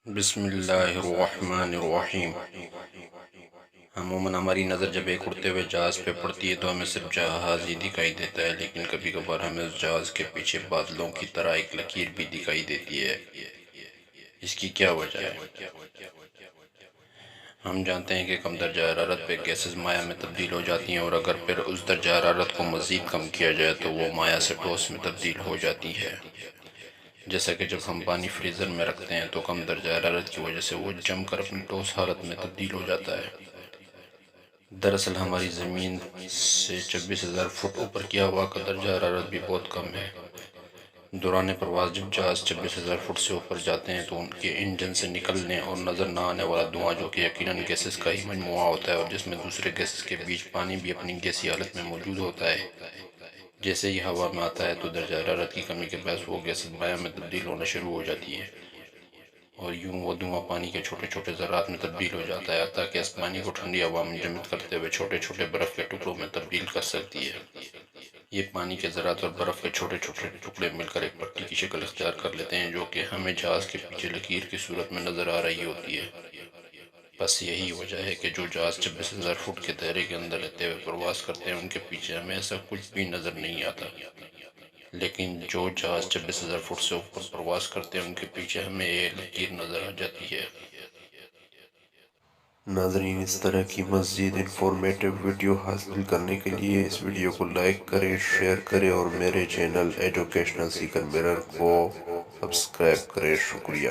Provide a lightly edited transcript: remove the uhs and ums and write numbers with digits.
بسم اللہ الرحمن الرحیم۔ عموماً ہماری نظر جب ایک اڑتے ہوئے جہاز پہ پڑتی ہے تو ہمیں صرف جہاز ہی دکھائی دیتا ہے، لیکن کبھی کبھار ہمیں اس جہاز کے پیچھے بادلوں کی طرح ایک لکیر بھی دکھائی دیتی ہے۔ اس کی کیا وجہ ہے؟ ہم جانتے ہیں کہ کم درجہ حرارت پہ گیسز مائع میں تبدیل ہو جاتی ہیں، اور اگر پھر اس درجہ حرارت کو مزید کم کیا جائے تو وہ مائع سے ٹھوس میں تبدیل ہو جاتی ہے۔ جیسا کہ جب ہم پانی فریزر میں رکھتے ہیں تو کم درجہ حرارت کی وجہ سے وہ جم کر اپنی ٹھوس حالت میں تبدیل ہو جاتا ہے۔ دراصل ہماری زمین سے 26,000 فٹ اوپر کی ہوا کا درجہ حرارت بھی بہت کم ہے۔ دوران پرواز جب جہاز 26,000 فٹ سے اوپر جاتے ہیں تو ان کے انجن سے نکلنے اور نظر نہ آنے والا دھواں، جو کہ یقیناً گیسز کا ہی مجموعہ ہوتا ہے اور جس میں دوسرے گیسز کے بیچ پانی بھی اپنی گیسی حالت میں موجود ہوتا ہے، جیسے ہی ہوا میں آتا ہے تو درجہ حرارت کی کمی کے باعث وہ گیسز مائع میں تبدیل ہونا شروع ہو جاتی ہے، اور یوں وہ دھواں پانی کے چھوٹے چھوٹے ذرات میں تبدیل ہو جاتا ہے، حتیٰ کہ اس پانی کو ٹھنڈی ہوا میں جمد کرتے ہوئے چھوٹے چھوٹے برف کے ٹکڑوں میں تبدیل کر سکتی ہے۔ یہ پانی کے ذرات اور برف کے چھوٹے چھوٹے ٹکڑے مل کر ایک پٹی کی شکل اختیار کر لیتے ہیں، جو کہ ہمیں جہاز کے پیچھے لکیر کی صورت میں نظر آ رہی ہوتی ہے۔ بس یہی وجہ ہے کہ جو جہاز 26,000 فٹ کے دائرے کے اندر رہتے ہوئے پرواز کرتے ہیں ان کے پیچھے ہمیں ایسا کچھ بھی نظر نہیں آتا، لیکن جو جہاز 26,000 فٹ سے اوپر پرواز کرتے ہیں ان کے پیچھے ہمیں یہ لکیر نظر آ جاتی ہے۔ ناظرین، اس طرح کی مزید انفارمیٹو ویڈیو حاصل کرنے کے لیے اس ویڈیو کو لائک کریں، شیئر کریں اور میرے چینل ایجوکیشنل سیکر مرر کو سبسکرائب کریں۔ شکریہ۔